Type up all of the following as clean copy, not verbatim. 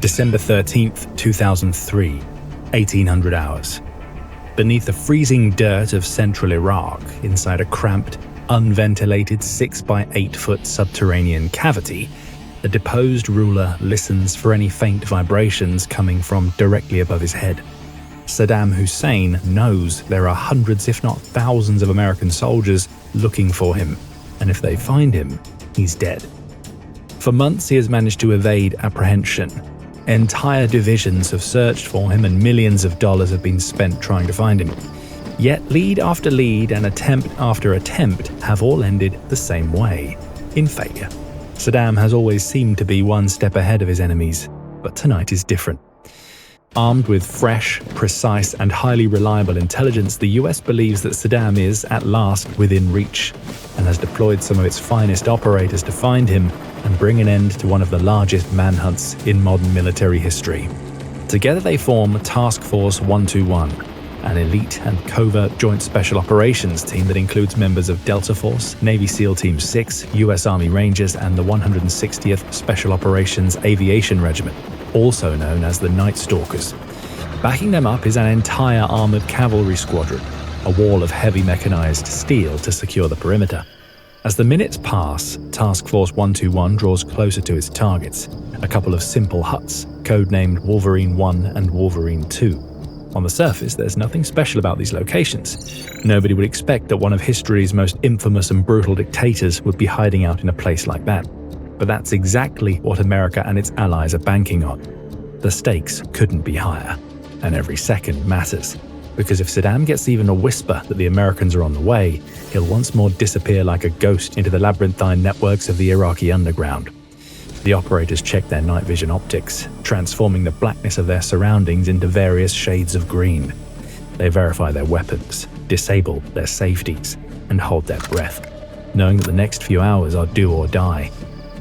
December 13th, 2003, 1800 hours. Beneath the freezing dirt of central Iraq, inside a cramped, unventilated 6-by-8-foot subterranean cavity, the deposed ruler listens for any faint vibrations coming from directly above his head. Saddam Hussein knows there are hundreds if not thousands of American soldiers looking for him, and if they find him, he's dead. For months he has managed to evade apprehension. Entire divisions have searched for him and millions of dollars have been spent trying to find him. Yet lead after lead and attempt after attempt have all ended the same way, in failure. Saddam has always seemed to be one step ahead of his enemies, but tonight is different. Armed with fresh, precise, and highly reliable intelligence, the US believes that Saddam is, at last, within reach, and has deployed some of its finest operators to find him and bring an end to one of the largest manhunts in modern military history. Together they form Task Force 121, an elite and covert joint special operations team that includes members of Delta Force, Navy SEAL Team 6, US Army Rangers, and the 160th Special Operations Aviation Regiment, also known as the Night Stalkers. Backing them up is an entire armored cavalry squadron, a wall of heavy mechanized steel to secure the perimeter. As the minutes pass, Task Force 121 draws closer to its targets, a couple of simple huts, codenamed Wolverine 1 and Wolverine 2. On the surface, there's nothing special about these locations. Nobody would expect that one of history's most infamous and brutal dictators would be hiding out in a place like that. But that's exactly what America and its allies are banking on. The stakes couldn't be higher, and every second matters. Because if Saddam gets even a whisper that the Americans are on the way, he'll once more disappear like a ghost into the labyrinthine networks of the Iraqi underground. The operators check their night vision optics, transforming the blackness of their surroundings into various shades of green. They verify their weapons, disable their safeties, and hold their breath, knowing that the next few hours are do or die.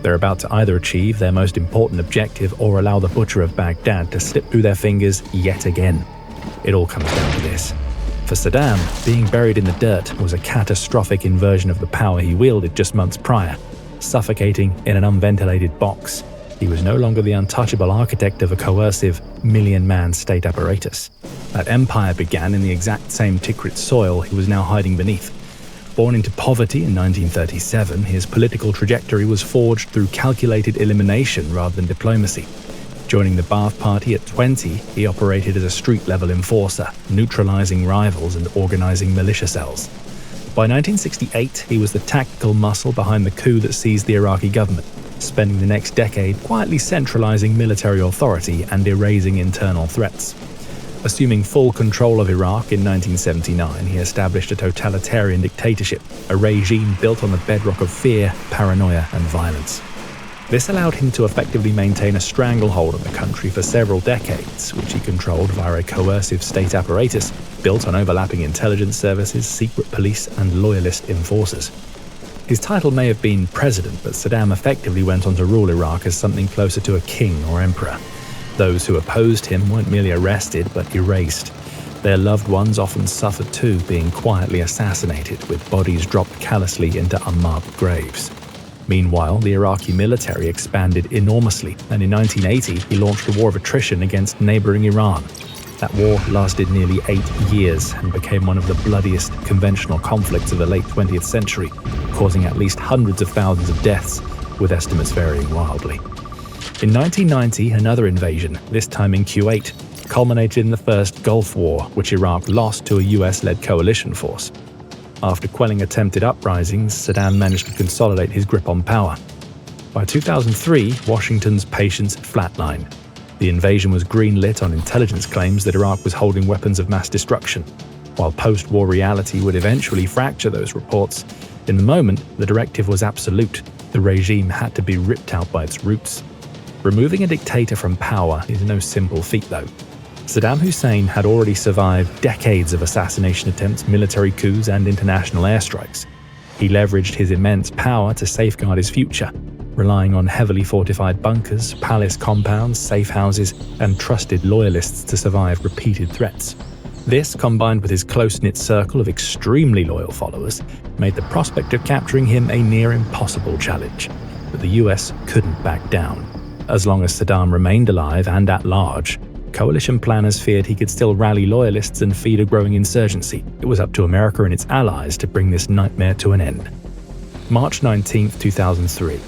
They're about to either achieve their most important objective or allow the butcher of Baghdad to slip through their fingers yet again. It all comes down to this. For Saddam, being buried in the dirt was a catastrophic inversion of the power he wielded just months prior. Suffocating in an unventilated box, he was no longer the untouchable architect of a coercive, million-man state apparatus. That empire began in the exact same Tikrit soil he was now hiding beneath. Born into poverty in 1937, his political trajectory was forged through calculated elimination rather than diplomacy. Joining the Ba'ath Party at 20, he operated as a street-level enforcer, neutralizing rivals and organizing militia cells. By 1968, he was the tactical muscle behind the coup that seized the Iraqi government, spending the next decade quietly centralizing military authority and erasing internal threats. Assuming full control of Iraq in 1979, he established a totalitarian dictatorship, a regime built on the bedrock of fear, paranoia, and violence. This allowed him to effectively maintain a stranglehold on the country for several decades, which he controlled via a coercive state apparatus built on overlapping intelligence services, secret police, and loyalist enforcers. His title may have been president, but Saddam effectively went on to rule Iraq as something closer to a king or emperor. Those who opposed him weren't merely arrested, but erased. Their loved ones often suffered too, being quietly assassinated, with bodies dropped callously into unmarked graves. Meanwhile, the Iraqi military expanded enormously, and in 1980 he launched a war of attrition against neighboring Iran. That war lasted nearly 8 years and became one of the bloodiest conventional conflicts of the late 20th century, causing at least hundreds of thousands of deaths, with estimates varying wildly. In 1990, another invasion, this time in Kuwait, culminated in the First Gulf War, which Iraq lost to a US-led coalition force. After quelling attempted uprisings, Saddam managed to consolidate his grip on power. By 2003, Washington's patience had flatlined. The invasion was greenlit on intelligence claims that Iraq was holding weapons of mass destruction. While post-war reality would eventually fracture those reports, in the moment, the directive was absolute. The regime had to be ripped out by its roots. Removing a dictator from power is no simple feat, though. Saddam Hussein had already survived decades of assassination attempts, military coups, and international airstrikes. He leveraged his immense power to safeguard his future, relying on heavily fortified bunkers, palace compounds, safe houses, and trusted loyalists to survive repeated threats. This, combined with his close-knit circle of extremely loyal followers, made the prospect of capturing him a near impossible challenge. But the US couldn't back down. As long as Saddam remained alive and at large, coalition planners feared he could still rally loyalists and feed a growing insurgency. It was up to America and its allies to bring this nightmare to an end. March 19, 2003.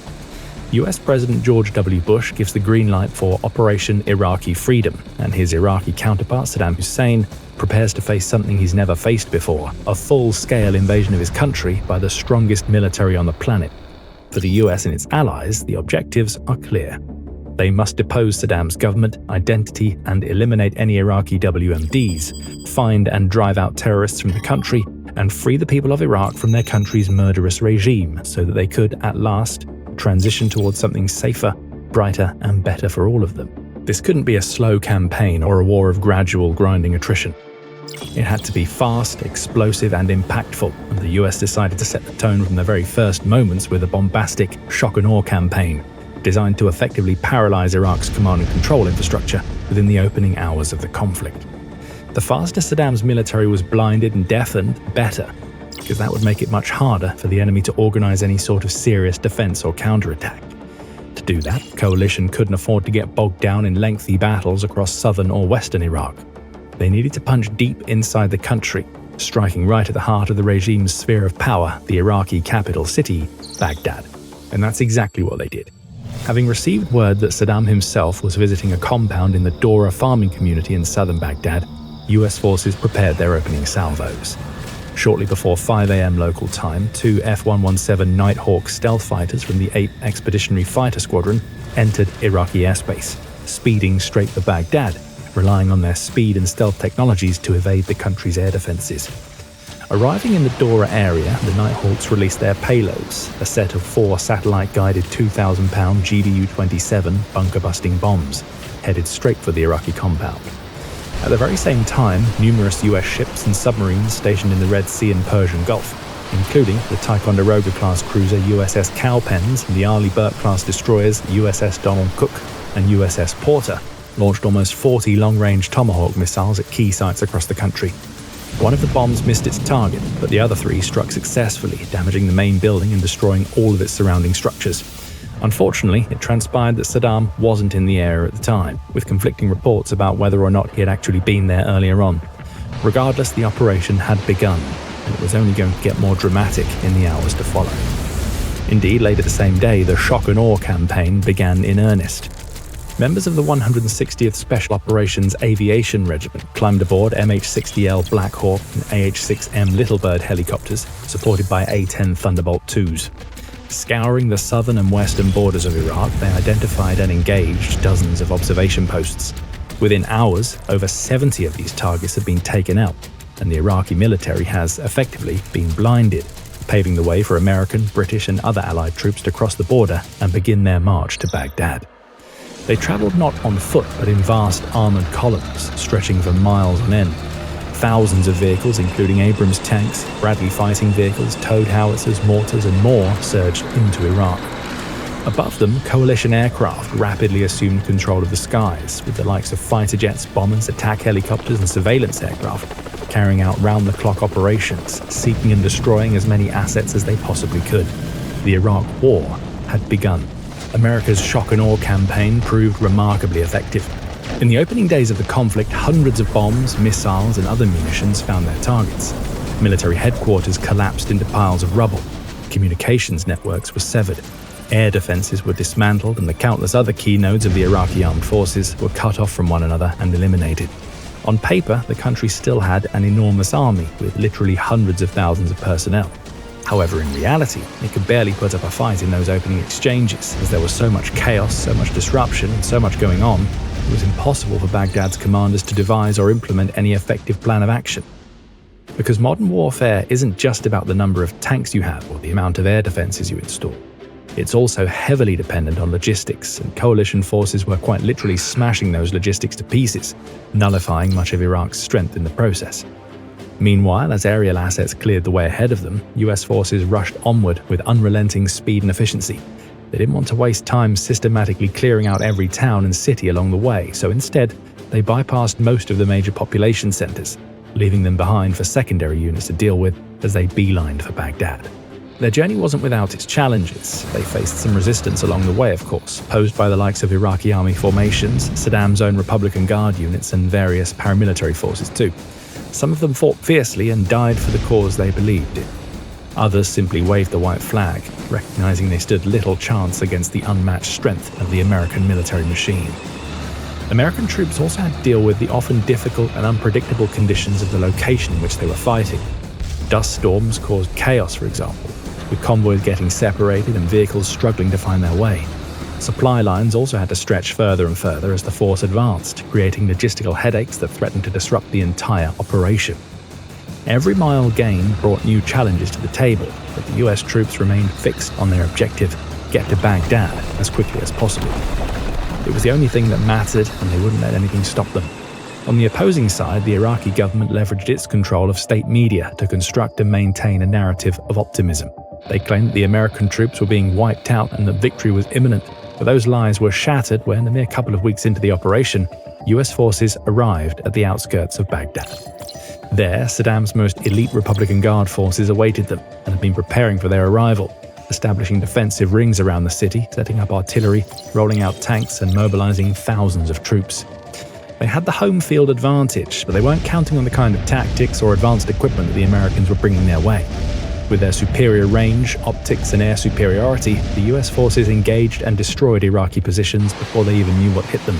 US President George W. Bush gives the green light for Operation Iraqi Freedom, and his Iraqi counterpart Saddam Hussein prepares to face something he's never faced before, a full-scale invasion of his country by the strongest military on the planet. For the US and its allies, the objectives are clear. They must depose Saddam's government, identity, and eliminate any Iraqi WMDs, find and drive out terrorists from the country, and free the people of Iraq from their country's murderous regime so that they could, at last, transition towards something safer, brighter, and better for all of them. This couldn't be a slow campaign or a war of gradual grinding attrition. It had to be fast, explosive, and impactful, and the US decided to set the tone from the very first moments with a bombastic shock and awe campaign, designed to effectively paralyze Iraq's command and control infrastructure within the opening hours of the conflict. The faster Saddam's military was blinded and deafened, the better, because that would make it much harder for the enemy to organize any sort of serious defense or counterattack. To do that, the coalition couldn't afford to get bogged down in lengthy battles across southern or western Iraq. They needed to punch deep inside the country, striking right at the heart of the regime's sphere of power, the Iraqi capital city, Baghdad. And that's exactly what they did. Having received word that Saddam himself was visiting a compound in the Dawra farming community in southern Baghdad, US forces prepared their opening salvos. Shortly before 5 a.m. local time, two F-117 Nighthawk stealth fighters from the 8th Expeditionary Fighter Squadron entered Iraqi airspace, speeding straight for Baghdad, relying on their speed and stealth technologies to evade the country's air defenses. Arriving in the Dawra area, the Nighthawks released their payloads, a set of 4 satellite-guided 2,000-pound GBU-27 bunker-busting bombs, headed straight for the Iraqi compound. At the very same time, numerous US ships and submarines stationed in the Red Sea and Persian Gulf, including the Ticonderoga-class cruiser USS Cowpens and the Arleigh Burke-class destroyers USS Donald Cook and USS Porter, launched almost 40 long-range Tomahawk missiles at key sites across the country. One of the bombs missed its target, but the other 3 struck successfully, damaging the main building and destroying all of its surrounding structures. Unfortunately, it transpired that Saddam wasn't in the area at the time, with conflicting reports about whether or not he had actually been there earlier on. Regardless, the operation had begun, and it was only going to get more dramatic in the hours to follow. Indeed, later the same day, the shock and awe campaign began in earnest. Members of the 160th Special Operations Aviation Regiment climbed aboard MH-60L Black Hawk and AH-6M Littlebird helicopters, supported by A-10 Thunderbolt IIs. Scouring the southern and western borders of Iraq, they identified and engaged dozens of observation posts. Within hours, over 70 of these targets had been taken out, and the Iraqi military has, effectively, been blinded, paving the way for American, British, and other Allied troops to cross the border and begin their march to Baghdad. They travelled not on foot, but in vast armoured columns, stretching for miles on end. Thousands of vehicles, including Abrams tanks, Bradley fighting vehicles, towed howitzers, mortars, and more, surged into Iraq. Above them, coalition aircraft rapidly assumed control of the skies, with the likes of fighter jets, bombers, attack helicopters, and surveillance aircraft carrying out round-the-clock operations, seeking and destroying as many assets as they possibly could. The Iraq War had begun. America's shock and awe campaign proved remarkably effective. In the opening days of the conflict, hundreds of bombs, missiles, and other munitions found their targets. Military headquarters collapsed into piles of rubble. Communications networks were severed. Air defenses were dismantled, and the countless other key nodes of the Iraqi armed forces were cut off from one another and eliminated. On paper, the country still had an enormous army with literally hundreds of thousands of personnel. However, in reality, it could barely put up a fight in those opening exchanges, as there was so much chaos, so much disruption, and so much going on, it was impossible for Baghdad's commanders to devise or implement any effective plan of action. Because modern warfare isn't just about the number of tanks you have or the amount of air defenses you install. It's also heavily dependent on logistics, and coalition forces were quite literally smashing those logistics to pieces, nullifying much of Iraq's strength in the process. Meanwhile, as aerial assets cleared the way ahead of them, US forces rushed onward with unrelenting speed and efficiency. They didn't want to waste time systematically clearing out every town and city along the way, so instead, they bypassed most of the major population centers, leaving them behind for secondary units to deal with as they beelined for Baghdad. Their journey wasn't without its challenges. They faced some resistance along the way, of course, posed by the likes of Iraqi army formations, Saddam's own Republican Guard units, and various paramilitary forces too. Some of them fought fiercely and died for the cause they believed in. Others simply waved the white flag, recognizing they stood little chance against the unmatched strength of the American military machine. American troops also had to deal with the often difficult and unpredictable conditions of the location in which they were fighting. Dust storms caused chaos, for example, with convoys getting separated and vehicles struggling to find their way. Supply lines also had to stretch further and further as the force advanced, creating logistical headaches that threatened to disrupt the entire operation. Every mile gained brought new challenges to the table, but the US troops remained fixed on their objective: get to Baghdad as quickly as possible. It was the only thing that mattered, and they wouldn't let anything stop them. On the opposing side, the Iraqi government leveraged its control of state media to construct and maintain a narrative of optimism. They claimed that the American troops were being wiped out and that victory was imminent, but those lies were shattered when, a mere couple of weeks into the operation, US forces arrived at the outskirts of Baghdad. There, Saddam's most elite Republican Guard forces awaited them and had been preparing for their arrival, establishing defensive rings around the city, setting up artillery, rolling out tanks, and mobilizing thousands of troops. They had the home field advantage, but they weren't counting on the kind of tactics or advanced equipment that the Americans were bringing their way. With their superior range, optics, and air superiority, the US forces engaged and destroyed Iraqi positions before they even knew what hit them.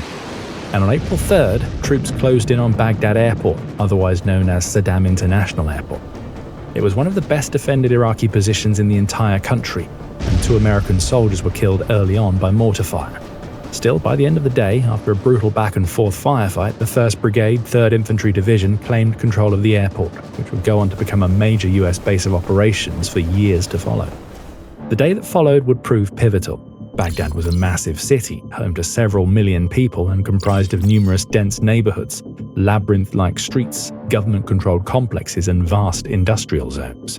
And on April 3rd, troops closed in on Baghdad Airport, otherwise known as Saddam International Airport. It was one of the best defended Iraqi positions in the entire country, and 2 American soldiers were killed early on by mortar fire. Still, by the end of the day, after a brutal back-and-forth firefight, the 1st Brigade, 3rd Infantry Division claimed control of the airport, which would go on to become a major US base of operations for years to follow. The day that followed would prove pivotal. Baghdad was a massive city, home to several million people and comprised of numerous dense neighborhoods, labyrinth-like streets, government-controlled complexes, and vast industrial zones.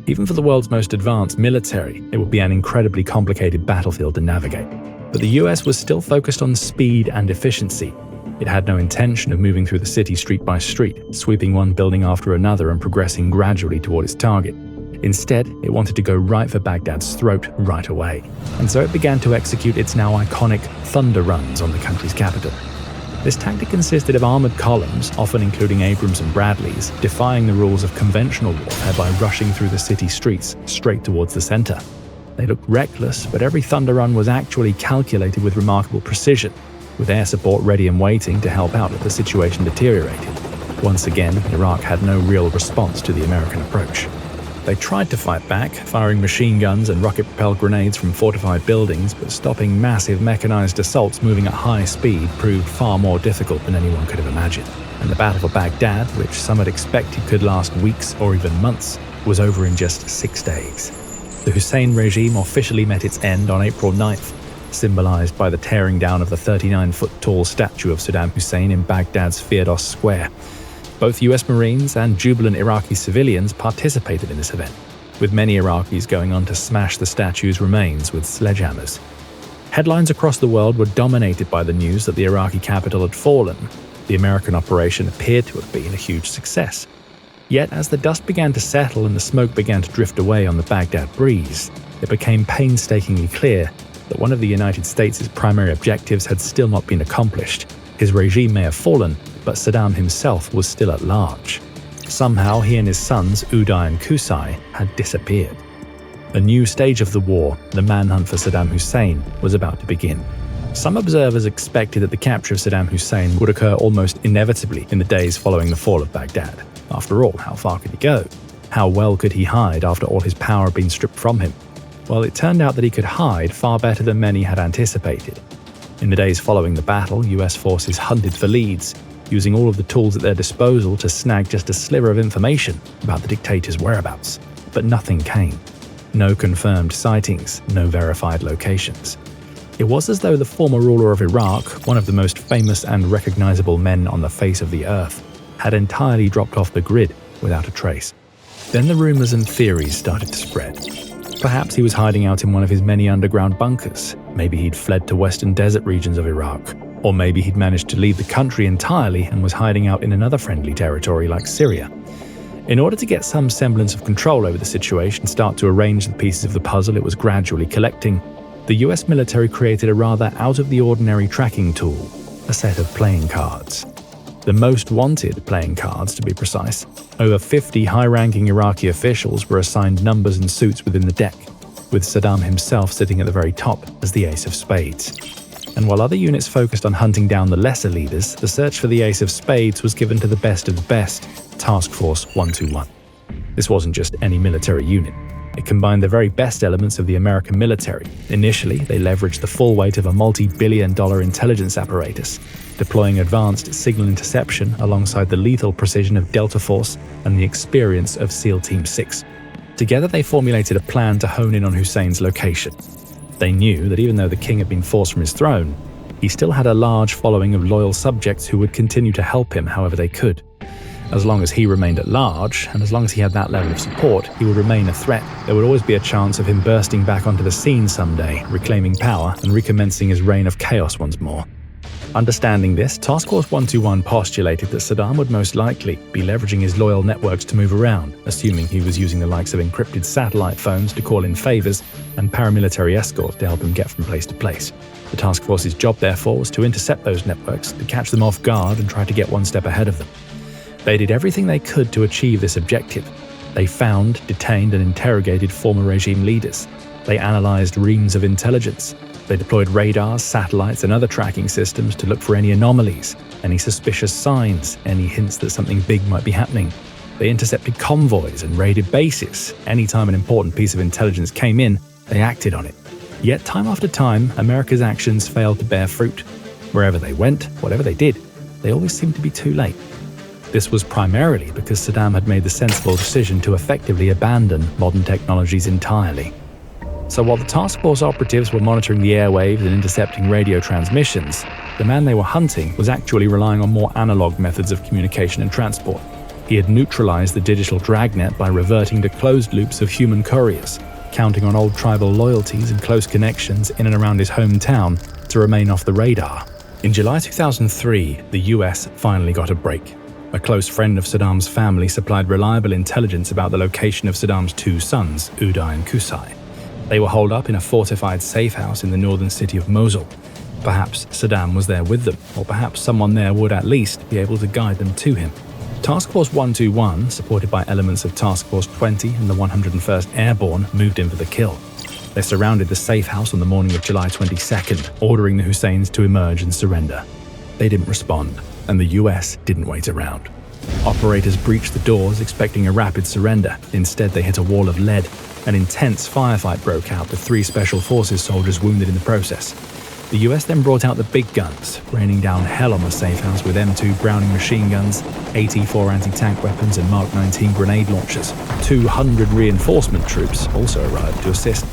Even for the world's most advanced military, it would be an incredibly complicated battlefield to navigate. But the US was still focused on speed and efficiency. It had no intention of moving through the city street by street, sweeping one building after another and progressing gradually toward its target. Instead, it wanted to go right for Baghdad's throat right away, and so it began to execute its now iconic thunder runs on the country's capital. This tactic consisted of armored columns, often including Abrams and Bradleys, defying the rules of conventional warfare by rushing through the city streets straight towards the center. They looked reckless, but every thunder run was actually calculated with remarkable precision, with air support ready and waiting to help out if the situation deteriorated. Once again, Iraq had no real response to the American approach. They tried to fight back, firing machine guns and rocket-propelled grenades from fortified buildings, but stopping massive mechanized assaults moving at high speed proved far more difficult than anyone could have imagined. And the battle for Baghdad, which some had expected could last weeks or even months, was over in just 6 days. The Hussein regime officially met its end on April 9th, symbolized by the tearing down of the 39-foot-tall statue of Saddam Hussein in Baghdad's Firdos Square. Both US Marines and jubilant Iraqi civilians participated in this event, with many Iraqis going on to smash the statue's remains with sledgehammers. Headlines across the world were dominated by the news that the Iraqi capital had fallen. The American operation appeared to have been a huge success. Yet, as the dust began to settle and the smoke began to drift away on the Baghdad breeze, it became painstakingly clear that one of the United States' primary objectives had still not been accomplished. His regime may have fallen, but Saddam himself was still at large. Somehow, he and his sons, Uday and Qusay, had disappeared. A new stage of the war, the manhunt for Saddam Hussein, was about to begin. Some observers expected that the capture of Saddam Hussein would occur almost inevitably in the days following the fall of Baghdad. After all, how far could he go? How well could he hide after all his power had been stripped from him? Well, it turned out that he could hide far better than many had anticipated. In the days following the battle, US forces hunted for leads, using all of the tools at their disposal to snag just a sliver of information about the dictator's whereabouts. But nothing came. No confirmed sightings, no verified locations. It was as though the former ruler of Iraq, one of the most famous and recognizable men on the face of the earth, had entirely dropped off the grid without a trace. Then the rumors and theories started to spread. Perhaps he was hiding out in one of his many underground bunkers. Maybe he'd fled to western desert regions of Iraq. Or maybe he'd managed to leave the country entirely and was hiding out in another friendly territory like Syria. In order to get some semblance of control over the situation and start to arrange the pieces of the puzzle it was gradually collecting, the US military created a rather out-of-the-ordinary tracking tool, a set of playing cards. The most wanted playing cards, to be precise. Over 50 high-ranking Iraqi officials were assigned numbers and suits within the deck, with Saddam himself sitting at the very top as the Ace of Spades. And while other units focused on hunting down the lesser leaders, the search for the Ace of Spades was given to the best of the best, Task Force 121. This wasn't just any military unit. It combined the very best elements of the American military. Initially, they leveraged the full weight of a multi-billion-dollar intelligence apparatus, deploying advanced signal interception alongside the lethal precision of Delta Force and the experience of SEAL Team 6. Together, they formulated a plan to hone in on Hussein's location. They knew that even though the king had been forced from his throne, he still had a large following of loyal subjects who would continue to help him however they could. As long as he remained at large, and as long as he had that level of support, he would remain a threat. There would always be a chance of him bursting back onto the scene someday, reclaiming power and recommencing his reign of chaos once more. Understanding this, Task Force 121 postulated that Saddam would most likely be leveraging his loyal networks to move around, assuming he was using the likes of encrypted satellite phones to call in favors and paramilitary escorts to help him get from place to place. The task force's job, therefore, was to intercept those networks, to catch them off guard and try to get one step ahead of them. They did everything they could to achieve this objective. They found, detained, and interrogated former regime leaders. They analyzed reams of intelligence. They deployed radars, satellites, and other tracking systems to look for any anomalies, any suspicious signs, any hints that something big might be happening. They intercepted convoys and raided bases. Anytime an important piece of intelligence came in, they acted on it. Yet time after time, America's actions failed to bear fruit. Wherever they went, whatever they did, they always seemed to be too late. This was primarily because Saddam had made the sensible decision to effectively abandon modern technologies entirely. So while the task force operatives were monitoring the airwaves and intercepting radio transmissions, the man they were hunting was actually relying on more analog methods of communication and transport. He had neutralized the digital dragnet by reverting to closed loops of human couriers, counting on old tribal loyalties and close connections in and around his hometown to remain off the radar. In July 2003, the US finally got a break. A close friend of Saddam's family supplied reliable intelligence about the location of Saddam's two sons, Uday and Qusay. They were holed up in a fortified safe house in the northern city of Mosul. Perhaps Saddam was there with them, or perhaps someone there would at least be able to guide them to him. Task Force 121, supported by elements of Task Force 20 and the 101st Airborne, moved in for the kill. They surrounded the safe house on the morning of July 22nd, ordering the Husseins to emerge and surrender. They didn't respond, and the US didn't wait around. Operators breached the doors expecting a rapid surrender. Instead, they hit a wall of lead. An intense firefight broke out with 3 Special Forces soldiers wounded in the process. The US then brought out the big guns, raining down hell on the safe house with M2 Browning machine guns, AT-4 anti-tank weapons and Mark 19 grenade launchers. 200 reinforcement troops also arrived to assist.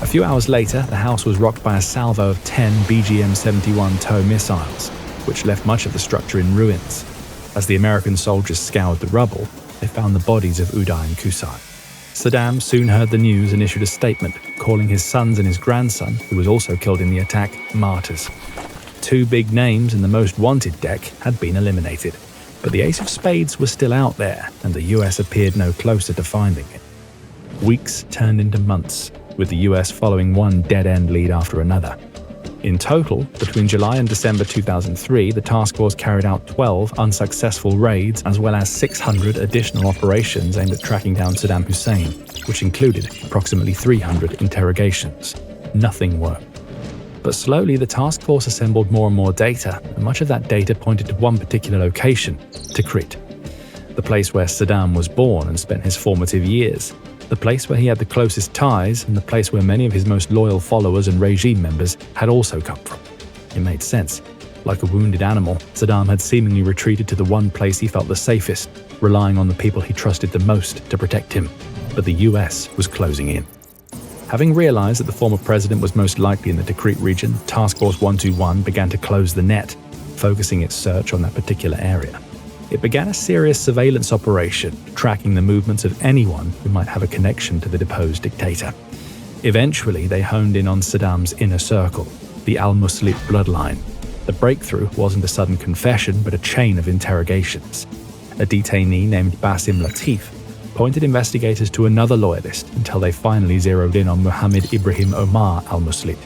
A few hours later, the house was rocked by a salvo of 10 BGM-71 TOW missiles, which left much of the structure in ruins. As the American soldiers scoured the rubble, they found the bodies of Uday and Qusay. Saddam soon heard the news and issued a statement, calling his sons and his grandson, who was also killed in the attack, martyrs. 2 big names in the most wanted deck had been eliminated, but the Ace of Spades was still out there, and the US appeared no closer to finding it. Weeks turned into months, with the US following one dead-end lead after another. In total, between July and December 2003, the task force carried out 12 unsuccessful raids as well as 600 additional operations aimed at tracking down Saddam Hussein, which included approximately 300 interrogations. Nothing worked. But slowly, the task force assembled more and more data, and much of that data pointed to one particular location, Tikrit, the place where Saddam was born and spent his formative years. The place where he had the closest ties, and the place where many of his most loyal followers and regime members had also come from. It made sense. Like a wounded animal, Saddam had seemingly retreated to the one place he felt the safest, relying on the people he trusted the most to protect him. But the US was closing in. Having realized that the former president was most likely in the Tikrit region, Task Force 121 began to close the net, focusing its search on that particular area. It began a serious surveillance operation, tracking the movements of anyone who might have a connection to the deposed dictator. Eventually, they honed in on Saddam's inner circle, the Al-Muslit bloodline. The breakthrough wasn't a sudden confession, but a chain of interrogations. a detainee named Basim Latif, pointed investigators to another loyalist until they finally zeroed in on Muhammed Ibrahim Omar al-Muslit.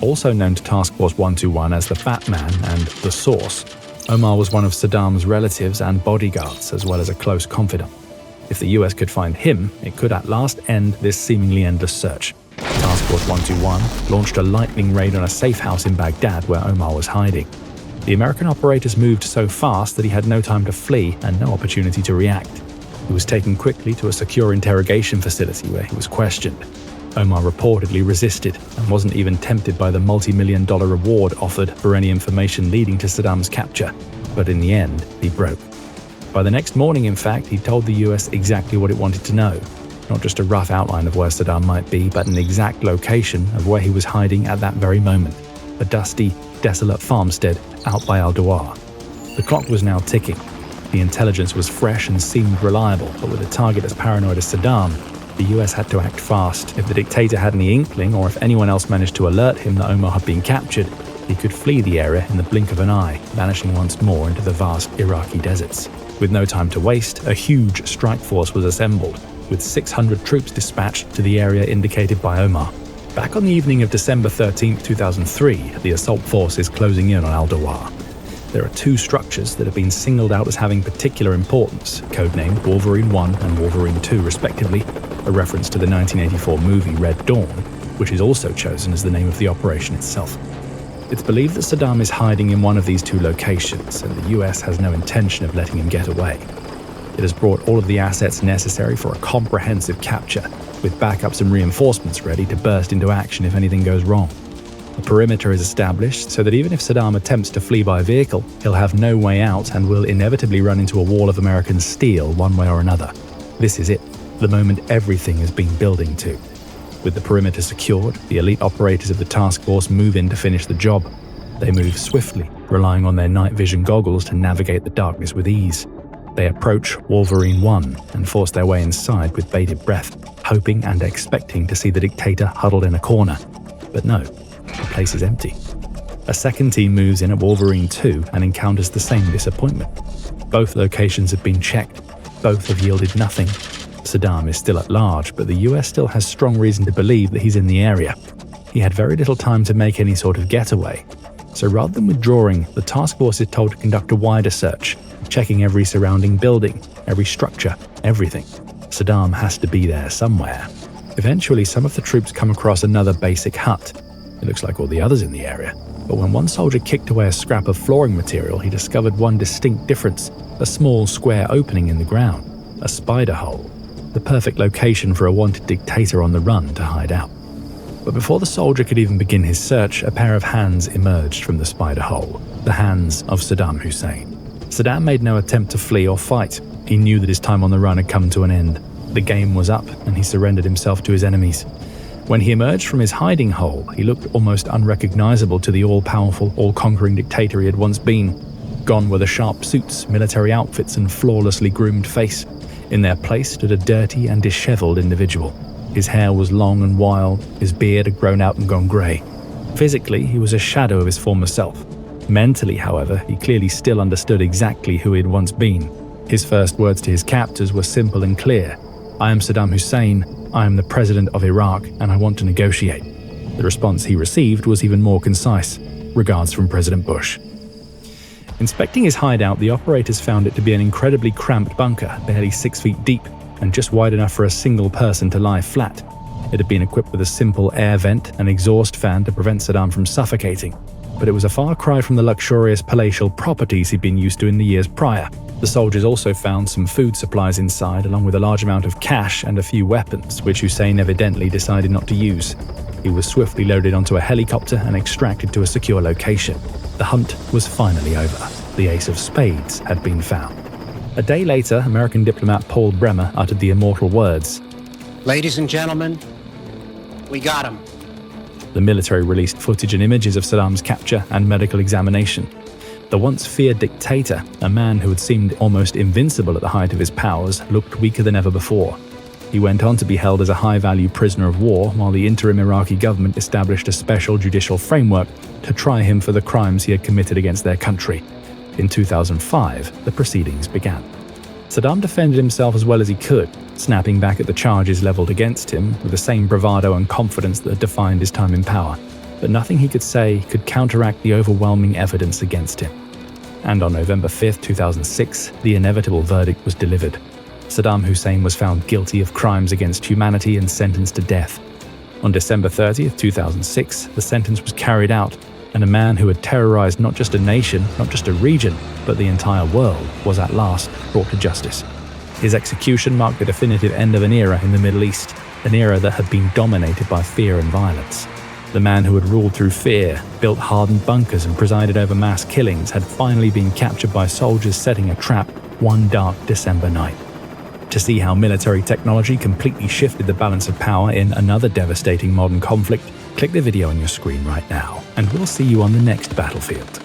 Also known to Task Force 121 as the Fatman and the Source, Omar was one of Saddam's relatives and bodyguards, as well as a close confidant. If the US could find him, it could at last end this seemingly endless search. Task Force 121 launched a lightning raid on a safe house in Baghdad where Omar was hiding. The American operators moved so fast that he had no time to flee and no opportunity to react. He was taken quickly to a secure interrogation facility where he was questioned. Omar reportedly resisted and wasn't even tempted by the multi-million-dollar reward offered for any information leading to Saddam's capture, but in the end, he broke. By the next morning, in fact, he told the US exactly what it wanted to know. Not just a rough outline of where Saddam might be, but an exact location of where he was hiding at that very moment. A dusty, desolate farmstead out by Al-Dawr. The clock was now ticking. The intelligence was fresh and seemed reliable, but with a target as paranoid as Saddam, the US had to act fast. If the dictator had any inkling, or if anyone else managed to alert him that Omar had been captured, he could flee the area in the blink of an eye, vanishing once more into the vast Iraqi deserts. With no time to waste, a huge strike force was assembled, with 600 troops dispatched to the area indicated by Omar. Back on the evening of December 13, 2003, the assault force is closing in on Al-Dawr. There are two structures that have been singled out as having particular importance, codenamed Wolverine 1 and Wolverine 2 respectively, a reference to the 1984 movie Red Dawn, which is also chosen as the name of the operation itself. It's believed that Saddam is hiding in one of these two locations, and the US has no intention of letting him get away. It has brought all of the assets necessary for a comprehensive capture, with backups and reinforcements ready to burst into action if anything goes wrong. A perimeter is established so that even if Saddam attempts to flee by vehicle, he'll have no way out and will inevitably run into a wall of American steel one way or another. This is it, the moment everything has been building to. With the perimeter secured, the elite operators of the task force move in to finish the job. They move swiftly, relying on their night vision goggles to navigate the darkness with ease. They approach Wolverine 1 and force their way inside with bated breath, hoping and expecting to see the dictator huddled in a corner. But no, the place is empty. A second team moves in at Wolverine 2 and encounters the same disappointment. Both locations have been checked. Both have yielded nothing. Saddam is still at large, but the US still has strong reason to believe that he's in the area. He had very little time to make any sort of getaway. So rather than withdrawing, the task force is told to conduct a wider search, checking every surrounding building, every structure, everything. Saddam has to be there somewhere. Eventually, some of the troops come across another basic hut. It looks like all the others in the area. But when one soldier kicked away a scrap of flooring material, he discovered one distinct difference: a small square opening in the ground, a spider hole. The perfect location for a wanted dictator on the run to hide out. But before the soldier could even begin his search, a pair of hands emerged from the spider hole, the hands of Saddam Hussein. Saddam made no attempt to flee or fight. He knew that his time on the run had come to an end. The game was up, and he surrendered himself to his enemies. When he emerged from his hiding hole, he looked almost unrecognizable to the all-powerful, all-conquering dictator he had once been. Gone were the sharp suits, military outfits, and flawlessly groomed face. In their place stood a dirty and disheveled individual. His hair was long and wild, his beard had grown out and gone grey. Physically, he was a shadow of his former self. Mentally, however, he clearly still understood exactly who he had once been. His first words to his captors were simple and clear. "I am Saddam Hussein, I am the president of Iraq, and I want to negotiate." The response he received was even more concise. "Regards from President Bush." Inspecting his hideout, the operators found it to be an incredibly cramped bunker, barely 6 feet deep, and just wide enough for a single person to lie flat. It had been equipped with a simple air vent and exhaust fan to prevent Saddam from suffocating. But it was a far cry from the luxurious palatial properties he'd been used to in the years prior. The soldiers also found some food supplies inside, along with a large amount of cash and a few weapons, which Hussein evidently decided not to use. He was swiftly loaded onto a helicopter and extracted to a secure location. The hunt was finally over. The ace of spades had been found. A day later, American diplomat Paul Bremer uttered the immortal words, "Ladies and gentlemen, we got him." The military released footage and images of Saddam's capture and medical examination. The once feared dictator, a man who had seemed almost invincible at the height of his powers, looked weaker than ever before. He went on to be held as a high-value prisoner of war, while the interim Iraqi government established a special judicial framework to try him for the crimes he had committed against their country. In 2005, the proceedings began. Saddam defended himself as well as he could, snapping back at the charges leveled against him with the same bravado and confidence that had defined his time in power, but nothing he could say could counteract the overwhelming evidence against him. And on November 5, 2006, the inevitable verdict was delivered. Saddam Hussein was found guilty of crimes against humanity and sentenced to death. On December 30, 2006, the sentence was carried out, and a man who had terrorized not just a nation, not just a region, but the entire world was at last brought to justice. His execution marked the definitive end of an era in the Middle East, an era that had been dominated by fear and violence. The man who had ruled through fear, built hardened bunkers and presided over mass killings had finally been captured by soldiers setting a trap one dark December night. To see how military technology completely shifted the balance of power in another devastating modern conflict, click the video on your screen right now, and we'll see you on the next battlefield.